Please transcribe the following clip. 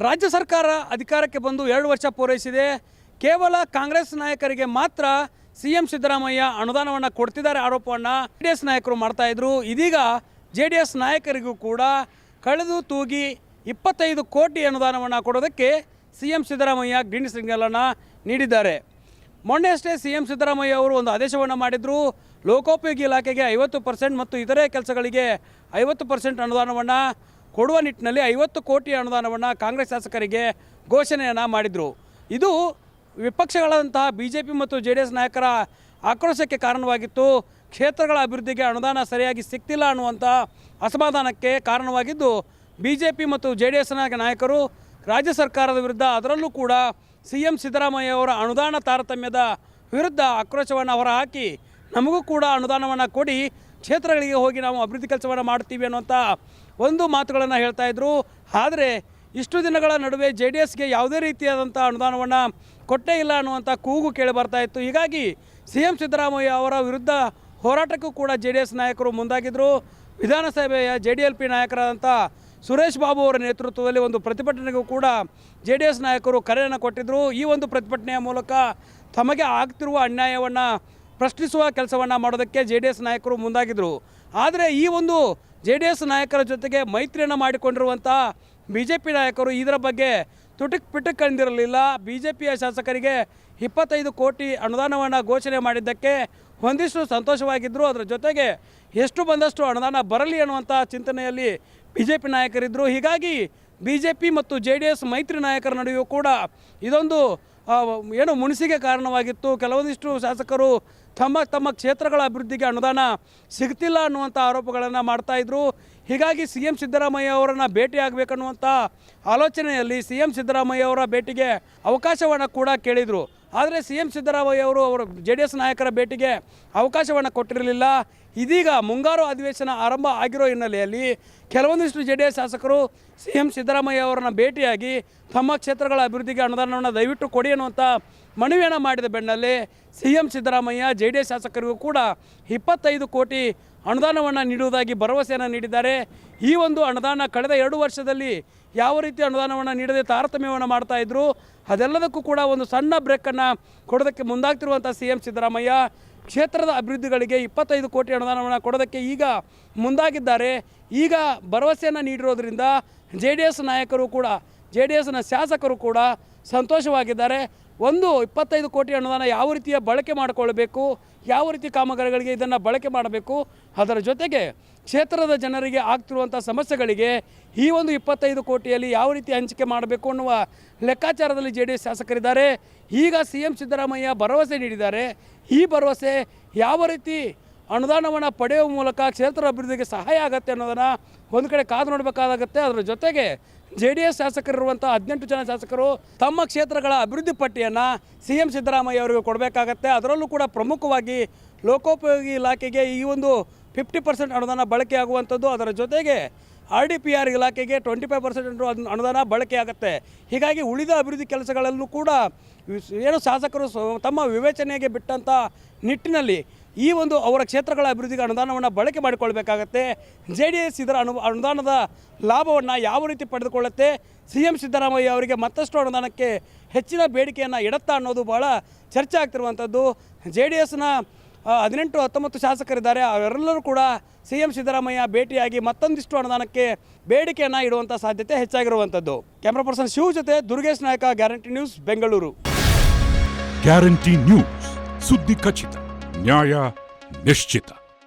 ರಾಜ್ಯ ಸರ್ಕಾರ ಅಧಿಕಾರಕ್ಕೆ ಬಂದು 2 ವರ್ಷ ಪೂರೈಸಿದೆ. ಕೇವಲ ಕಾಂಗ್ರೆಸ್ ನಾಯಕರಿಗೆ ಮಾತ್ರ ಸಿಎಂ ಸಿದ್ದರಾಮಯ್ಯ ಅನುದಾನವನ್ನು ಕೊಡ್ತಿದ್ದಾರೆ ಆರೋಪವನ್ನು JDS ನಾಯಕರು ಮಾಡ್ತಾಯಿದ್ರು. ಇದೀಗ JDS ನಾಯಕರಿಗೂ ಕೂಡ ಕಳೆದು ತೂಗಿ 25 ಕೋಟಿ ಅನುದಾನವನ್ನು ಕೊಡೋದಕ್ಕೆ ಸಿಎಂ ಸಿದ್ದರಾಮಯ್ಯ ಗ್ರೀನ್ ಸಿಗ್ನಲನ್ನು ನೀಡಿದ್ದಾರೆ. ಮೊನ್ನೆಯಷ್ಟೇ ಸಿಎಂ ಸಿದ್ದರಾಮಯ್ಯ ಅವರು ಒಂದು ಆದೇಶವನ್ನು ಮಾಡಿದರು. ಲೋಕೋಪಯೋಗಿ ಇಲಾಖೆಗೆ 50% ಮತ್ತು ಇತರೆ ಕೆಲಸಗಳಿಗೆ 50% ಅನುದಾನವನ್ನು ಕೊಡುವ ನಿಟ್ಟಿನಲ್ಲಿ 50 ಕೋಟಿ ಅನುದಾನವನ್ನು ಕಾಂಗ್ರೆಸ್ ಶಾಸಕರಿಗೆ ಘೋಷಣೆಯನ್ನು ಮಾಡಿದರು. ಇದು ವಿಪಕ್ಷಗಳಂತಹ BJP ಮತ್ತು JDS ನಾಯಕರ ಆಕ್ರೋಶಕ್ಕೆ ಕಾರಣವಾಗಿತ್ತು. ಕ್ಷೇತ್ರಗಳ ಅಭಿವೃದ್ಧಿಗೆ ಅನುದಾನ ಸರಿಯಾಗಿ ಸಿಗ್ತಿಲ್ಲ ಅನ್ನುವಂಥ ಅಸಮಾಧಾನಕ್ಕೆ ಕಾರಣವಾಗಿದ್ದು BJP ಮತ್ತು JDS ನಾಯಕರು ರಾಜ್ಯ ಸರ್ಕಾರದ ವಿರುದ್ಧ, ಅದರಲ್ಲೂ ಕೂಡ ಸಿಎಂ ಸಿದ್ದರಾಮಯ್ಯ ಅವರ ಅನುದಾನ ತಾರತಮ್ಯದ ವಿರುದ್ಧ ಆಕ್ರೋಶವನ್ನು ಹೊರಹಾಕಿ ನಮಗೂ ಕೂಡ ಅನುದಾನವನ್ನು ಕೊಡಿ, ಕ್ಷೇತ್ರಗಳಿಗೆ ಹೋಗಿ ನಾವು ಅಭಿವೃದ್ಧಿ ಕೆಲಸವನ್ನು ಮಾಡ್ತೀವಿ ಅನ್ನುವಂಥ ಒಂದು ಮಾತುಗಳನ್ನು ಹೇಳ್ತಾಯಿದ್ರು. ಆದರೆ ಇಷ್ಟು ದಿನಗಳ ನಡುವೆ JDSಗೆ ಯಾವುದೇ ರೀತಿಯಾದಂಥ ಅನುದಾನವನ್ನು ಕೊಟ್ಟೇ ಇಲ್ಲ ಅನ್ನುವಂಥ ಕೂಗು ಕೇಳಿ ಬರ್ತಾಯಿತ್ತು. ಹೀಗಾಗಿ ಸಿಎಂ ಸಿದ್ದರಾಮಯ್ಯ ಅವರ ವಿರುದ್ಧ ಹೋರಾಟಕ್ಕೂ ಕೂಡ JDS ನಾಯಕರು ಮುಂದಾಗಿದ್ದರು. ವಿಧಾನಸಭೆಯ JDLP ನಾಯಕರಾದಂಥ ಸುರೇಶ್ ಬಾಬು ಅವರ ನೇತೃತ್ವದಲ್ಲಿ ಒಂದು ಪ್ರತಿಭಟನೆಗೂ ಕೂಡ JDS ನಾಯಕರು ಕರೆಯನ್ನು ಕೊಟ್ಟಿದ್ದರು. ಈ ಒಂದು ಪ್ರತಿಭಟನೆಯ ಮೂಲಕ ತಮಗೆ ಆಗ್ತಿರುವ ಅನ್ಯಾಯವನ್ನು ಪ್ರಶ್ನಿಸುವ ಕೆಲಸವನ್ನು ಮಾಡೋದಕ್ಕೆ JDS ನಾಯಕರು ಮುಂದಾಗಿದ್ದರು. ಆದರೆ ಈ ಒಂದು JDS ನಾಯಕರ ಜೊತೆಗೆ ಮೈತ್ರಿಯನ್ನು ಮಾಡಿಕೊಂಡಿರುವಂಥ BJP ನಾಯಕರು ಇದರ ಬಗ್ಗೆ ತುಟಿಕ್ ಕಂಡಿರಲಿಲ್ಲ. BJPಯ ಶಾಸಕರಿಗೆ 25 ಕೋಟಿ ಅನುದಾನವನ್ನು ಘೋಷಣೆ ಮಾಡಿದ್ದಕ್ಕೆ ಒಂದಿಷ್ಟು ಸಂತೋಷವಾಗಿದ್ದರು. ಅದರ ಜೊತೆಗೆ ಎಷ್ಟು ಬಂದಷ್ಟು ಅನುದಾನ ಬರಲಿ ಅನ್ನುವಂಥ ಚಿಂತನೆಯಲ್ಲಿ BJP ನಾಯಕರಿದ್ದರು. ಹೀಗಾಗಿ BJP ಮತ್ತು JDS ಮೈತ್ರಿ ನಾಯಕರ ನಡುವೆಯೂ ಕೂಡ ಇದೊಂದು ಏನು ಮುನಿಸಿಗೆ ಕಾರಣವಾಗಿತ್ತು. ಕೆಲವೊಂದಿಷ್ಟು ಶಾಸಕರು ತಮ್ಮ ಕ್ಷೇತ್ರಗಳ ಅಭಿವೃದ್ಧಿಗೆ ಅನುದಾನ ಸಿಗ್ತಿಲ್ಲ ಅನ್ನುವಂಥ ಆರೋಪಗಳನ್ನು ಮಾಡ್ತಾಯಿದ್ರು. ಹೀಗಾಗಿ ಸಿಎಂ ಸಿದ್ದರಾಮಯ್ಯ ಅವರನ್ನು ಭೇಟಿಯಾಗಬೇಕನ್ನುವಂಥ ಆಲೋಚನೆಯಲ್ಲಿ ಸಿಎಂ ಸಿದ್ದರಾಮಯ್ಯ ಅವರ ಭೇಟಿಗೆ ಅವಕಾಶವನ್ನು ಕೂಡ ಕೇಳಿದರು. ಆದರೆ ಸಿಎಂ ಸಿದ್ದರಾಮಯ್ಯ ಅವರು JDS ನಾಯಕರ ಭೇಟಿಗೆ ಅವಕಾಶವನ್ನು ಕೊಟ್ಟಿರಲಿಲ್ಲ. ಇದೀಗ ಮುಂಗಾರು ಅಧಿವೇಶನ ಆರಂಭ ಆಗಿರೋ ಹಿನ್ನೆಲೆಯಲ್ಲಿ ಕೆಲವೊಂದಿಷ್ಟು JDS ಶಾಸಕರು ಸಿಎಂ ಸಿದ್ದರಾಮಯ್ಯ ಅವರನ್ನು ಭೇಟಿಯಾಗಿ ತಮ್ಮ ಕ್ಷೇತ್ರಗಳ ಅಭಿವೃದ್ಧಿಗೆ ಅನುದಾನವನ್ನು ದಯವಿಟ್ಟು ಕೊಡಿ ಅನ್ನುವಂಥ ಮನವಿಯನ್ನು ಮಾಡಿದ ಬೆನ್ನಲ್ಲೇ ಸಿಎಂ ಸಿದ್ದರಾಮಯ್ಯ JDS ಶಾಸಕರಿಗೂ ಕೂಡ 25 ಕೋಟಿ ಅನುದಾನವನ್ನು ನೀಡುವುದಾಗಿ ಭರವಸೆಯನ್ನು ನೀಡಿದ್ದಾರೆ. ಈ ಒಂದು ಅನುದಾನ ಕಳೆದ 2 ವರ್ಷದಲ್ಲಿ ಯಾವ ರೀತಿ ಅನುದಾನವನ್ನು ನೀಡದೆ ತಾರತಮ್ಯವನ್ನು ಮಾಡ್ತಾಯಿದ್ರು, ಅದೆಲ್ಲದಕ್ಕೂ ಕೂಡ ಒಂದು ಸಣ್ಣ ಬ್ರೇಕನ್ನು ಕೊಡೋದಕ್ಕೆ ಮುಂದಾಗ್ತಿರುವಂಥ ಸಿಎಂ ಸಿದ್ದರಾಮಯ್ಯ ಕ್ಷೇತ್ರದ ಅಭಿವೃದ್ಧಿಗಳಿಗೆ 25 ಕೋಟಿ ಅನುದಾನವನ್ನು ಕೊಡೋದಕ್ಕೆ ಈಗ ಮುಂದಾಗಿದ್ದಾರೆ. ಈಗ ಭರವಸೆಯನ್ನು ನೀಡಿರೋದ್ರಿಂದ JDS ನಾಯಕರು ಕೂಡ JDSನ ಶಾಸಕರು ಕೂಡ ಸಂತೋಷವಾಗಿದ್ದಾರೆ. 25 ಕೋಟಿ ಅನುದಾನ ಯಾವ ರೀತಿಯ ಬಳಕೆ ಮಾಡಿಕೊಳ್ಳಬೇಕು, ಯಾವ ರೀತಿ ಕಾಮಗಾರಿಗಳಿಗೆ ಇದನ್ನು ಬಳಕೆ ಮಾಡಬೇಕು, ಅದರ ಜೊತೆಗೆ ಕ್ಷೇತ್ರದ ಜನರಿಗೆ ಆಗ್ತಿರುವಂಥ ಸಮಸ್ಯೆಗಳಿಗೆ ಈ ಒಂದು 25 ಕೋಟಿಯಲ್ಲಿ ಯಾವ ರೀತಿ ಹಂಚಿಕೆ ಮಾಡಬೇಕು ಅನ್ನುವ ಲೆಕ್ಕಾಚಾರದಲ್ಲಿ JDS ಶಾಸಕರಿದ್ದಾರೆ. ಈಗ ಸಿಎಂ ಸಿದ್ದರಾಮಯ್ಯ ಭರವಸೆ ನೀಡಿದ್ದಾರೆ. ಈ ಭರವಸೆ ಯಾವ ರೀತಿ ಅನುದಾನವನ್ನು ಪಡೆಯುವ ಮೂಲಕ ಕ್ಷೇತ್ರ ಅಭಿವೃದ್ಧಿಗೆ ಸಹಾಯ ಆಗುತ್ತೆ ಅನ್ನೋದನ್ನು ಒಂದು ಕಡೆ ಕಾದು ನೋಡಬೇಕಾಗುತ್ತೆ. ಅದರ ಜೊತೆಗೆ JDS ಶಾಸಕರಿರುವಂಥ 18 ಜನ ಶಾಸಕರು ತಮ್ಮ ಕ್ಷೇತ್ರಗಳ ಅಭಿವೃದ್ಧಿ ಪಟ್ಟಿಯನ್ನು ಸಿಎಂ ಸಿದ್ದರಾಮಯ್ಯ ಅವರಿಗೆ ಕೊಡಬೇಕಾಗತ್ತೆ. ಅದರಲ್ಲೂ ಕೂಡ ಪ್ರಮುಖವಾಗಿ ಲೋಕೋಪಯೋಗಿ ಇಲಾಖೆಗೆ ಈ ಒಂದು 50% ಅನುದಾನ ಬಳಕೆ ಆಗುವಂಥದ್ದು, ಅದರ ಜೊತೆಗೆ RDPR ಇಲಾಖೆಗೆ 25% ಅನುದಾನ ಬಳಕೆ ಆಗುತ್ತೆ. ಹೀಗಾಗಿ ಉಳಿದ ಅಭಿವೃದ್ಧಿ ಕೆಲಸಗಳಲ್ಲೂ ಕೂಡ ಏನು ಶಾಸಕರು ತಮ್ಮ ವಿವೇಚನೆಗೆ ಬಿಟ್ಟಂಥ ನಿಟ್ಟಿನಲ್ಲಿ ಈ ಒಂದು ಅವರ ಕ್ಷೇತ್ರಗಳ ಅಭಿವೃದ್ಧಿಗೆ ಅನುದಾನವನ್ನು ಬಳಕೆ ಮಾಡಿಕೊಳ್ಬೇಕಾಗತ್ತೆ. JDS ಇದರ ಅನುದಾನದ ಲಾಭವನ್ನು ಯಾವ ರೀತಿ ಪಡೆದುಕೊಳ್ಳುತ್ತೆ, ಸಿಎಂ ಸಿದ್ದರಾಮಯ್ಯ ಅವರಿಗೆ ಮತ್ತಷ್ಟು ಅನುದಾನಕ್ಕೆ ಹೆಚ್ಚಿನ ಬೇಡಿಕೆಯನ್ನು ಇಡುತ್ತಾ ಅನ್ನೋದು ಭಾಳ ಚರ್ಚೆ ಆಗ್ತಿರುವಂಥದ್ದು. JDSನ 18-19 ಶಾಸಕರಿದ್ದಾರೆ. ಅವರೆಲ್ಲರೂ ಕೂಡ ಸಿಎಂ ಸಿದ್ದರಾಮಯ್ಯ ಭೇಟಿಯಾಗಿ ಮತ್ತೊಂದಿಷ್ಟು ಅನುದಾನಕ್ಕೆ ಬೇಡಿಕೆಯನ್ನು ಇಡುವಂಥ ಸಾಧ್ಯತೆ ಹೆಚ್ಚಾಗಿರುವಂಥದ್ದು. ಕ್ಯಾಮ್ರಾ ಪರ್ಸನ್ ಶಿವ್ ಜೊತೆ ದುರ್ಗೇಶ್ ನಾಯಕ, guarantee news, Bengaluru. Guarantee news, ಸುದ್ದಿ ಖಚಿತ, ನ್ಯಾಯ ನಿಶ್ಚಿತ.